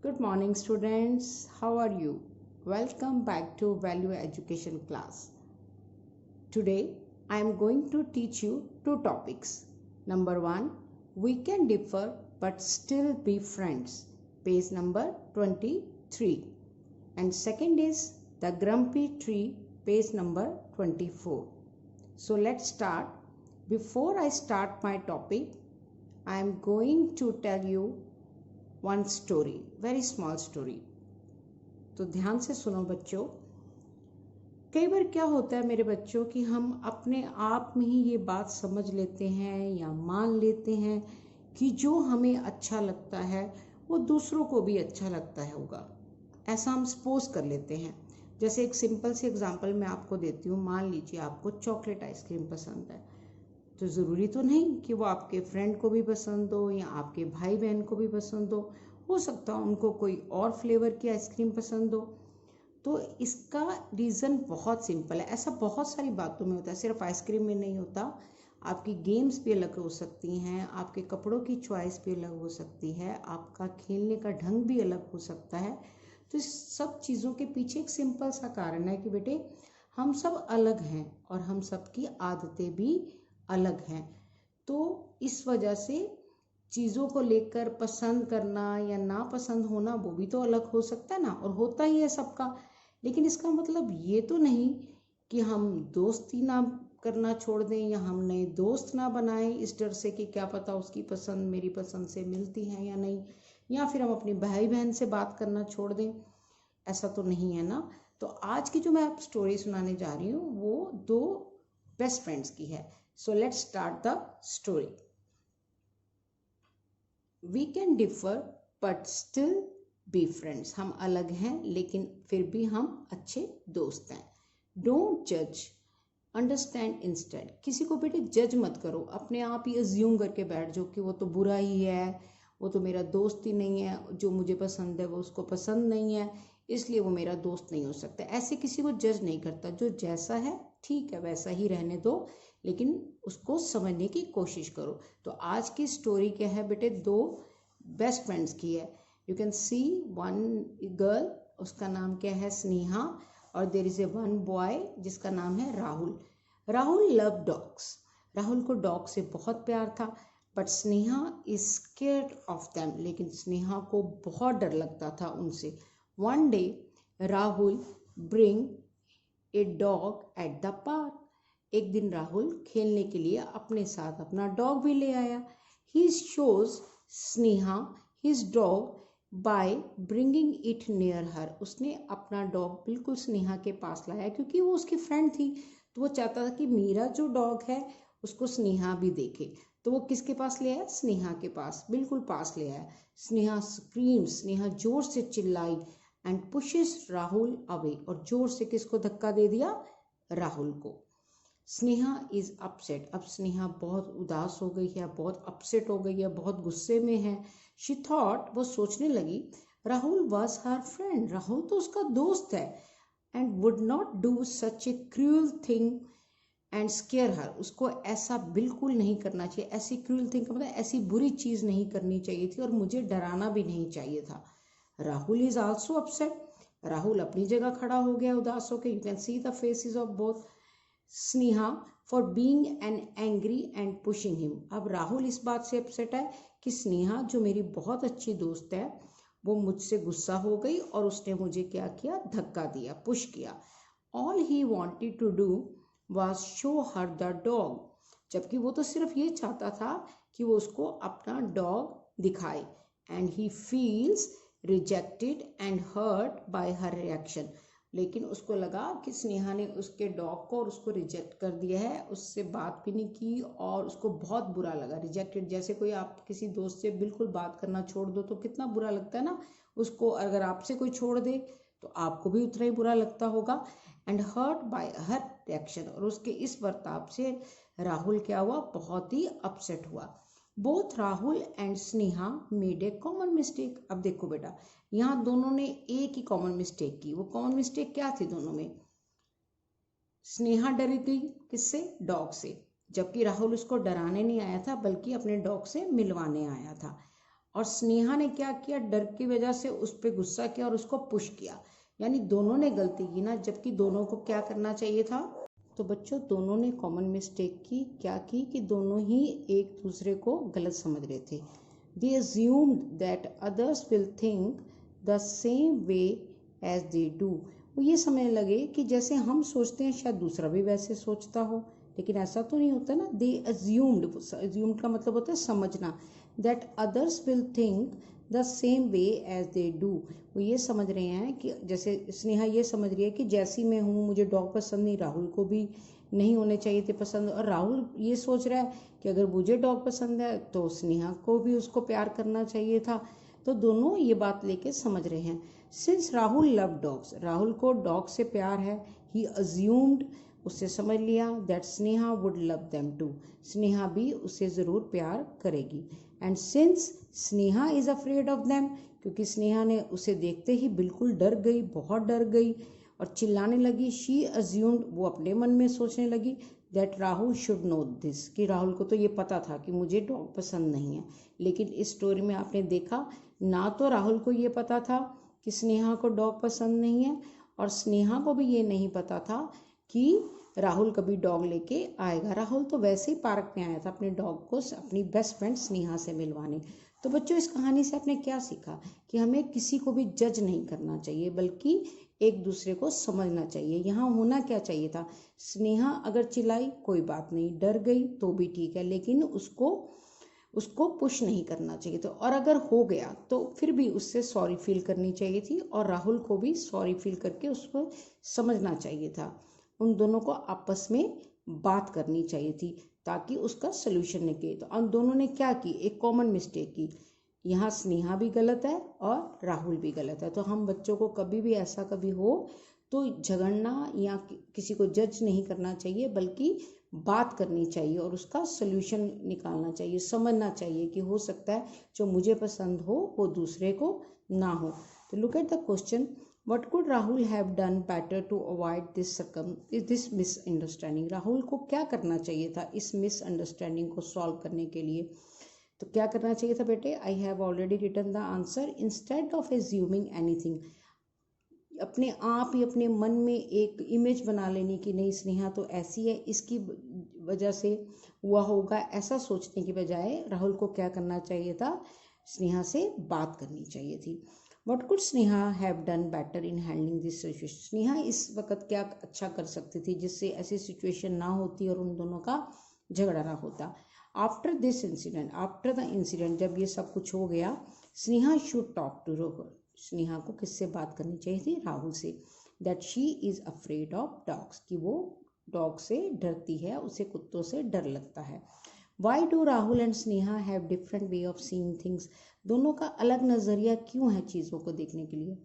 Good morning, students. How are you? Welcome back to Value Education class. Today, I am going to teach you two topics. Number one, we can differ but still be friends. Page number 23. And second is the grumpy tree, page number 24. So let's start. Before I start my topic, I am going to tell you one story, very small story. तो ध्यान से सुनो बच्चों. कई बार क्या होता है मेरे बच्चों कि हम अपने आप में ही ये बात समझ लेते हैं या मान लेते हैं कि जो हमें अच्छा लगता है वो दूसरों को भी अच्छा लगता है होगा. ऐसा हम सपोज कर लेते हैं. जैसे एक सिंपल सी एग्जांपल मैं आपको देती हूँ. मान लीजिए आपको चॉकलेट आइसक्रीम पसंद है, तो ज़रूरी तो नहीं कि वो आपके फ्रेंड को भी पसंद हो या आपके भाई बहन को भी पसंद हो सकता है उनको कोई और फ्लेवर की आइसक्रीम पसंद हो. तो इसका रीज़न बहुत सिंपल है. ऐसा बहुत सारी बातों में होता है, सिर्फ आइसक्रीम में नहीं होता. आपकी गेम्स भी अलग हो सकती हैं, आपके कपड़ों की चॉइस भी अलग हो सकती है, आपका खेलने का ढंग भी अलग हो सकता है. तो इस सब चीज़ों के पीछे एक सिंपल सा कारण है कि बेटे हम सब अलग हैं और हम सबकी आदतें भी अलग हैं. तो इस वजह से चीज़ों को लेकर पसंद करना या ना पसंद होना वो भी तो अलग हो सकता है ना, और होता ही है सबका. लेकिन इसका मतलब ये तो नहीं कि हम दोस्ती ना करना छोड़ दें या हम नए दोस्त ना बनाएं इस डर से कि क्या पता उसकी पसंद मेरी पसंद से मिलती है या नहीं, या फिर हम अपने भाई बहन से बात करना छोड़ दें. ऐसा तो नहीं है ना. तो आज की जो मैं आप स्टोरी सुनाने जा रही हूँ वो दो बेस्ट फ्रेंड्स की है. So let's start the story. We can differ but still be friends. हम अलग हैं लेकिन फिर भी हम अच्छे दोस्त हैं. Don't judge, understand instead. किसी को बेटे जज मत करो, अपने आप ही अज्यूम करके बैठ जाओ कि वो तो बुरा ही है, वो तो मेरा दोस्त ही नहीं है, जो मुझे पसंद है वो उसको पसंद नहीं है, इसलिए वो मेरा दोस्त नहीं हो सकता. ऐसे किसी को जज नहीं करता. जो जैसा है ठीक है वैसा ही रहने दो, लेकिन उसको समझने की कोशिश करो. तो आज की स्टोरी क्या है बेटे, दो बेस्ट फ्रेंड्स की है. You can see one girl, उसका नाम क्या है स्नेहा, और there is a one boy जिसका नाम है राहुल. Rahul love dogs. राहुल को डॉग से बहुत प्यार था, but Sneha is scared of them. लेकिन स्नेहा को बहुत डर लगता था उनसे. One day Rahul bring a dog at the park. एक दिन राहुल खेलने के लिए अपने साथ अपना डॉग भी ले आया. He shows Sneha his dog by bringing it near her. उसने अपना डॉग बिल्कुल स्नेहा के पास लाया क्योंकि वो उसकी फ्रेंड थी. तो वो चाहता था कि मेरा जो डॉग है उसको स्नेहा भी देखे. तो वो किसके पास ले आया, स्नेहा के पास, बिल्कुल पास ले आया. स्नेहा स्क्रीम्स, स्नेहा जोर से चिल्लाई एंड पुशेस राहुल अवे. और जोर से किसको धक्का दे दिया, राहुल को. Sneha is upset. अब स्नेहा बहुत उदास हो गई है, बहुत अपसेट हो गई है, बहुत गुस्से में है. शी थॉट, वो सोचने लगी, Rahul was her friend. Rahul तो उसका दोस्त है, and would not do such a cruel thing and scare her. उसको ऐसा बिल्कुल नहीं करना चाहिए. ऐसी क्रूअल थिंग का मतलब ऐसी बुरी चीज़ नहीं करनी चाहिए थी, और मुझे डराना भी नहीं चाहिए था. Rahul is also upset. Rahul अपनी जगह खड़ा हो गया उदास होकर. You can see the faces of both Sneha for being an angry and pushing him. अब राहुल इस बात से अपसेट है कि स्नेहा जो मेरी बहुत अच्छी दोस्त है वो मुझसे गुस्सा हो गई और उसने मुझे क्या किया, धक्का दिया, पुश किया. All he wanted to do was show her the dog. जबकि वो तो सिर्फ ये चाहता था कि वो उसको अपना डॉग दिखाए. And he feels rejected and hurt by her reaction. लेकिन उसको लगा कि स्नेहा ने उसके डॉग को और उसको रिजेक्ट कर दिया है, उससे बात भी नहीं की, और उसको बहुत बुरा लगा. रिजेक्टेड, जैसे कोई आप किसी दोस्त से बिल्कुल बात करना छोड़ दो तो कितना बुरा लगता है ना. उसको अगर आपसे कोई छोड़ दे तो आपको भी उतना ही बुरा लगता होगा. And hurt by her reaction. और उसके इस बर्ताव से राहुल क्या हुआ, बहुत ही अपसेट हुआ. Both Rahul and Sneha made a common mistake. अब देखो बेटा, यहाँ दोनों ने एक ही कॉमन मिस्टेक की. वो कॉमन मिस्टेक क्या थी दोनों में, स्नेहा डरी गई किससे, डॉग से, जबकि राहुल उसको डराने नहीं आया था बल्कि अपने डॉग से मिलवाने आया था. और स्नेहा ने क्या किया, डर की वजह से उस पर गुस्सा किया और उसको पुश किया। यानी दोनों ने गलती की ना, जबकि दोनों को क्या करना चाहिए था। तो बच्चों दोनों ने कॉमन मिस्टेक की, क्या की कि दोनों ही एक दूसरे को गलत समझ रहे थे। They assumed that others will think the same way as they do. वो ये समझने लगे कि जैसे हम सोचते हैं शायद दूसरा भी वैसे सोचता हो, लेकिन ऐसा तो नहीं होता ना। They assumed का मतलब होता है समझना, that others will think the same way as they do. वो ये समझ रहे हैं कि जैसे स्नेहा ये समझ रही है कि जैसी मैं हूँ मुझे डॉग पसंद नहीं, राहुल को भी नहीं होने चाहिए थे पसंद, और राहुल ये सोच रहा है कि अगर मुझे डॉग पसंद है तो स्नेहा को भी उसको प्यार करना चाहिए था। तो दोनों ये बात लेके समझ रहे हैं। Since Rahul love dogs, Rahul को डॉग से प्यार है, ही अज्यूम्ड, उससे समझ लिया that Sneha would love them too, Sneha भी उससे ज़रूर प्यार करेगी। And since Sneha is afraid of them, क्योंकि स्नेहा ने उसे देखते ही बिल्कुल डर गई, बहुत डर गई और चिल्लाने लगी। शी अज्यूम्ड, वो अपने मन में सोचने लगी that Rahul should know this, कि राहुल को तो ये पता था कि मुझे डॉग पसंद नहीं है। लेकिन इस स्टोरी में आपने देखा ना तो राहुल को ये पता था कि स्नेहा को डॉग पसंद नहीं है, और स्नेहा को भी ये नहीं पता था कि राहुल कभी डॉग लेके आएगा। राहुल तो वैसे ही पार्क में आया था अपने डॉग को अपनी बेस्ट फ्रेंड स्नेहा से मिलवाने। तो बच्चों इस कहानी से आपने क्या सीखा कि हमें किसी को भी जज नहीं करना चाहिए, बल्कि एक दूसरे को समझना चाहिए। यहाँ होना क्या चाहिए था, स्नेहा अगर चिल्लाई कोई बात नहीं, डर गई तो भी ठीक है, लेकिन उसको पुश नहीं करना चाहिए। तो और अगर हो गया तो फिर भी उससे सॉरी फील करनी चाहिए थी, और राहुल को भी सॉरी फील करके उसको समझना चाहिए था। उन दोनों को आपस में बात करनी चाहिए थी ताकि उसका सोल्यूशन निकले। तो उन दोनों ने क्या की, एक कॉमन मिस्टेक की। यहाँ स्नेहा भी गलत है और राहुल भी गलत है। तो हम बच्चों को कभी भी ऐसा कभी हो तो झगड़ना या किसी को जज नहीं करना चाहिए, बल्कि बात करनी चाहिए और उसका सोल्यूशन निकालना चाहिए। समझना चाहिए कि हो सकता है जो मुझे पसंद हो वो दूसरे को ना हो। तो look at the question, what could Rahul have done better to avoid this misunderstanding. Rahul को क्या करना चाहिए था इस मिसअंडरस्टैंडिंग को सॉल्व करने के लिए। तो क्या करना चाहिए था बेटे, I have already written the answer. Instead of assuming anything, अपने आप ही अपने मन में एक इमेज बना लेनी कि नहीं स्नेहा तो ऐसी है, इसकी वजह से हुआ होगा, ऐसा सोचने की बजाय राहुल को क्या करना चाहिए था, स्नेहा से बात करनी चाहिए थी। What could Sneha have done better in handling this situation. Sneha इस वक्त क्या अच्छा कर सकती थी जिससे ऐसी सिचुएशन ना होती और उन दोनों का झगड़ा ना होता। After this incident, after the incident, जब ये सब कुछ हो गया, Sneha should talk to Rahul, Sneha को किससे बात करनी चाहिए थी, राहुल से। That she is afraid of dogs, कि वो डॉग से डरती है, उसे कुत्तों से डर लगता है। Why do Rahul and Sneha have different way of seeing things, दोनों का अलग नज़रिया क्यों है चीज़ों को देखने के लिए।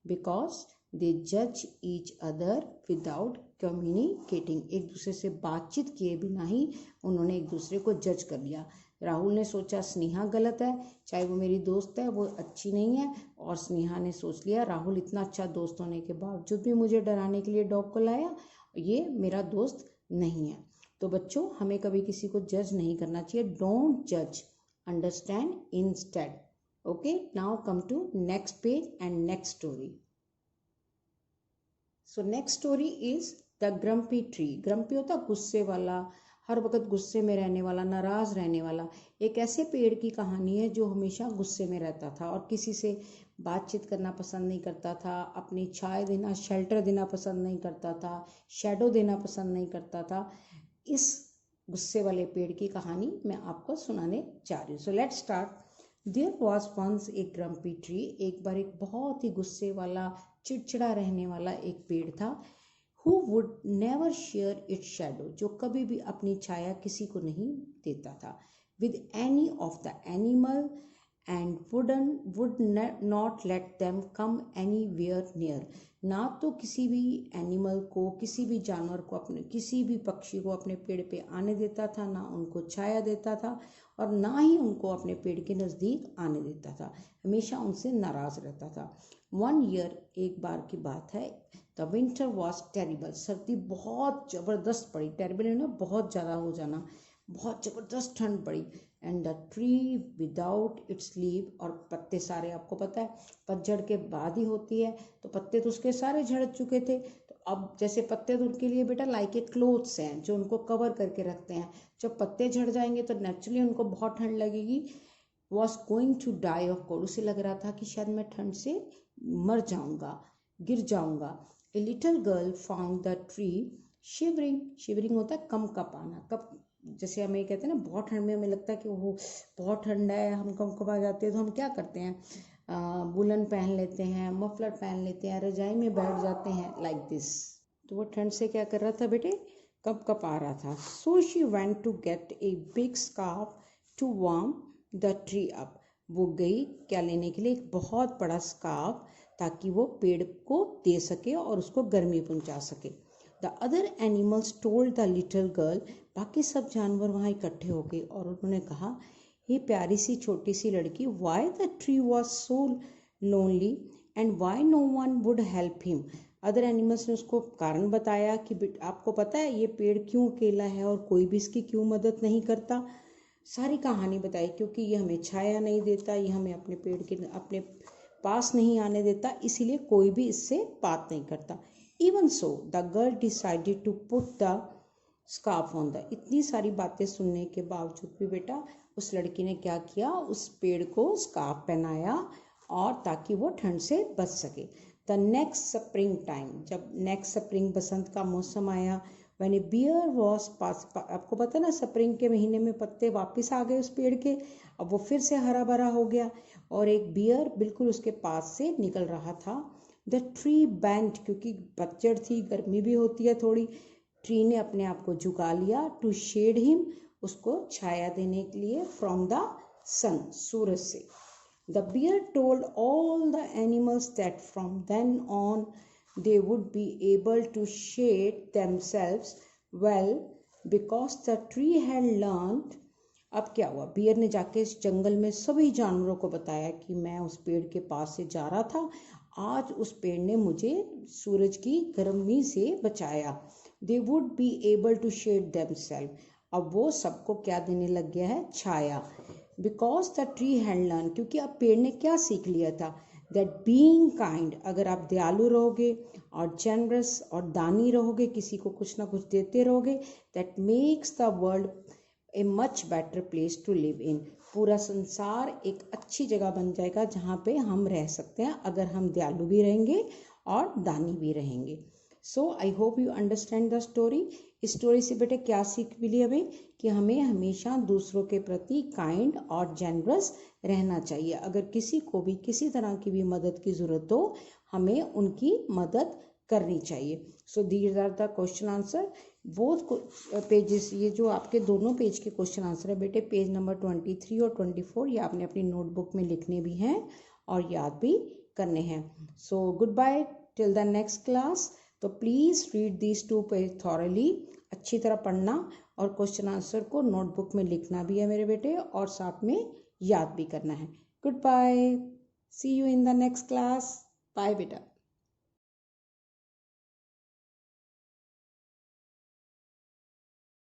बिकॉज दे जज ईच अदर विदाउट कम्युनिकेटिंग, एक दूसरे से बातचीत किए बिना ही उन्होंने एक दूसरे को जज कर लिया। राहुल ने सोचा स्नेहा गलत है, चाहे वो मेरी दोस्त है वो अच्छी नहीं है, और स्नेहा ने सोच लिया राहुल इतना अच्छा दोस्त होने के बावजूद भी मुझे डराने के लिए डॉग को लाया, ये मेरा दोस्त नहीं है। तो बच्चों हमें कभी किसी को जज नहीं करना चाहिए। डोंट जज, understand instead. Okay, now come to next page and next story. So next story is the grumpy tree. Grumpy होता गुस्से वाला, हर वक्त गुस्से में रहने वाला, नाराज़ रहने वाला। एक ऐसे पेड़ की कहानी है जो हमेशा गुस्से में रहता था और किसी से बातचीत करना पसंद नहीं करता था, अपनी छाया देना, शेल्टर देना पसंद नहीं करता था, शेडो देना पसंद नहीं करता था। इस गुस्से वाले पेड़ की कहानी मैं आपको सुनाने जा रही हूँ। So let's start. There was once a grumpy tree, एक बार एक बहुत ही गुस्से वाला, चिड़चिड़ा रहने वाला एक पेड़ था। Who would never share its shadow, जो कभी भी अपनी छाया किसी को नहीं देता था। With any of the animal and would not let them come anywhere near, ना तो किसी भी एनिमल को, किसी भी जानवर को, अपने किसी भी पक्षी को अपने पेड़ पे आने देता था, ना उनको छाया देता था और ना ही उनको अपने पेड़ के नज़दीक आने देता था, हमेशा उनसे नाराज़ रहता था। वन ईयर, एक बार की बात है, द विंटर वॉज टेरिबल, सर्दी बहुत ज़बरदस्त पड़ी। टेरिबल है ना बहुत ज़्यादा हो जाना, बहुत ज़बरदस्त ठंड पड़ी। And the tree without its leave, और पत्ते सारे, आपको पता है पतझड़ के बाद ही होती है, तो पत्ते तो उसके सारे झड़ चुके थे। तो अब जैसे पत्ते तो उनके लिए बेटा लाइक ए क्लोथ्स हैं जो उनको कवर करके रखते हैं, जब पत्ते झड़ जाएंगे तो नेचुरली उनको बहुत ठंड लगेगी। Was going to die of cold, उसे लग रहा था कि शायद मैं ठंड से मर जाऊंगा, गिर जाऊंगा। A little girl found the tree shivering, shivering होता है कंपकपाना, कब जैसे हमें कहते हैं ना बहुत ठंड में हमें लगता है कि वो बहुत ठंड है, हम कंपकपा जाते हैं, तो हम क्या करते हैं बुलन पहन लेते हैं, मफलर पहन लेते हैं, रजाई में बैठ जाते हैं लाइक दिस। तो वो ठंड से क्या कर रहा था बेटे, कंपकपा रहा था। So she went to get a big scarf to warm the tree up, वो गई क्या लेने के लिए, एक बहुत बड़ा स्कार्फ, ताकि वो पेड़ को दे सके और उसको गर्मी पहुंचा सके। The other animals told the little girl, बाकी सब जानवर वहाँ इकट्ठे हो गए और उन्होंने कहा, ये प्यारी सी छोटी सी लड़की, why the tree was so lonely and why no one would help him. Other animals ने उसको कारण बताया कि आपको पता है ये पेड़ क्यों अकेला है और कोई भी इसकी क्यों मदद नहीं करता। सारी कहानी बताई, क्योंकि ये हमें छाया नहीं देता, ये हमें अपने पेड़ के अपने पास नहीं आने देता, इसीलिए कोई भी इससे बात नहीं करता। Even so the girl decided to put the scarf on the, इतनी सारी बातें सुनने के बावजूद भी बेटा उस लड़की ने क्या किया, उस पेड़ को स्कार्फ पहनाया और ताकि वो ठंड से बच सके। द नेक्स्ट स्प्रिंग टाइम, जब नेक्स्ट स्प्रिंग बसंत का मौसम आया, when a bear was pass, आपको पता है ना स्प्रिंग के महीने में पत्ते वापस आ गए उस पेड़ के, अब वो फिर से हरा भरा हो गया और एक बियर बिल्कुल उसके पास से निकल रहा था। द ट्री बेंट, क्योंकि पतझड़ थी, गर्मी भी होती है थोड़ी, ट्री ने अपने आप को झुका लिया, टू शेड हिम, उसको छाया देने के लिए, फ्रॉम द सन, सूरज से। The bear told all the animals that from then on they would be able to shade themselves well because the tree had learned। अब क्या हुआ, बियर ने जाके इस जंगल में सभी जानवरों को बताया कि मैं उस पेड़ के पास से जा रहा था, आज उस पेड़ ने मुझे सूरज की गर्मी से बचाया। they would be able to shade themselves, अब वो सबको क्या देने लग गया है, छाया। because the tree had learned, क्योंकि अब पेड़ ने क्या सीख लिया था, दैट बीइंग काइंड, अगर आप दयालु रहोगे और जेनरस और दानी रहोगे, किसी को कुछ ना कुछ देते रहोगे, that makes the world a much better place to live in, पूरा संसार एक अच्छी जगह बन जाएगा जहाँ पे हम रह सकते हैं, अगर हम दयालु भी रहेंगे और दानी भी रहेंगे। So I hope you understand the story. इस स्टोरी से बेटे क्या सीख मिली हमें, कि हमें हमेशा दूसरों के प्रति काइंड और जेनरस रहना चाहिए। अगर किसी को भी किसी तरह की भी मदद की ज़रूरत हो, हमें उनकी मदद करनी चाहिए। So these are the question answer, both pages, ये जो आपके दोनों पेज के क्वेश्चन आंसर है बेटे, पेज नंबर 23 और 24, ये आपने अपनी नोटबुक में लिखने भी हैं और याद भी करने हैं। So good bye till the next class. तो please read these two page thoroughly, अच्छी तरह पढ़ना और क्वेश्चन आंसर को नोटबुक में लिखना भी है मेरे बेटे, और साथ में याद भी करना है। Good bye, see you in the next class, bye बेटा।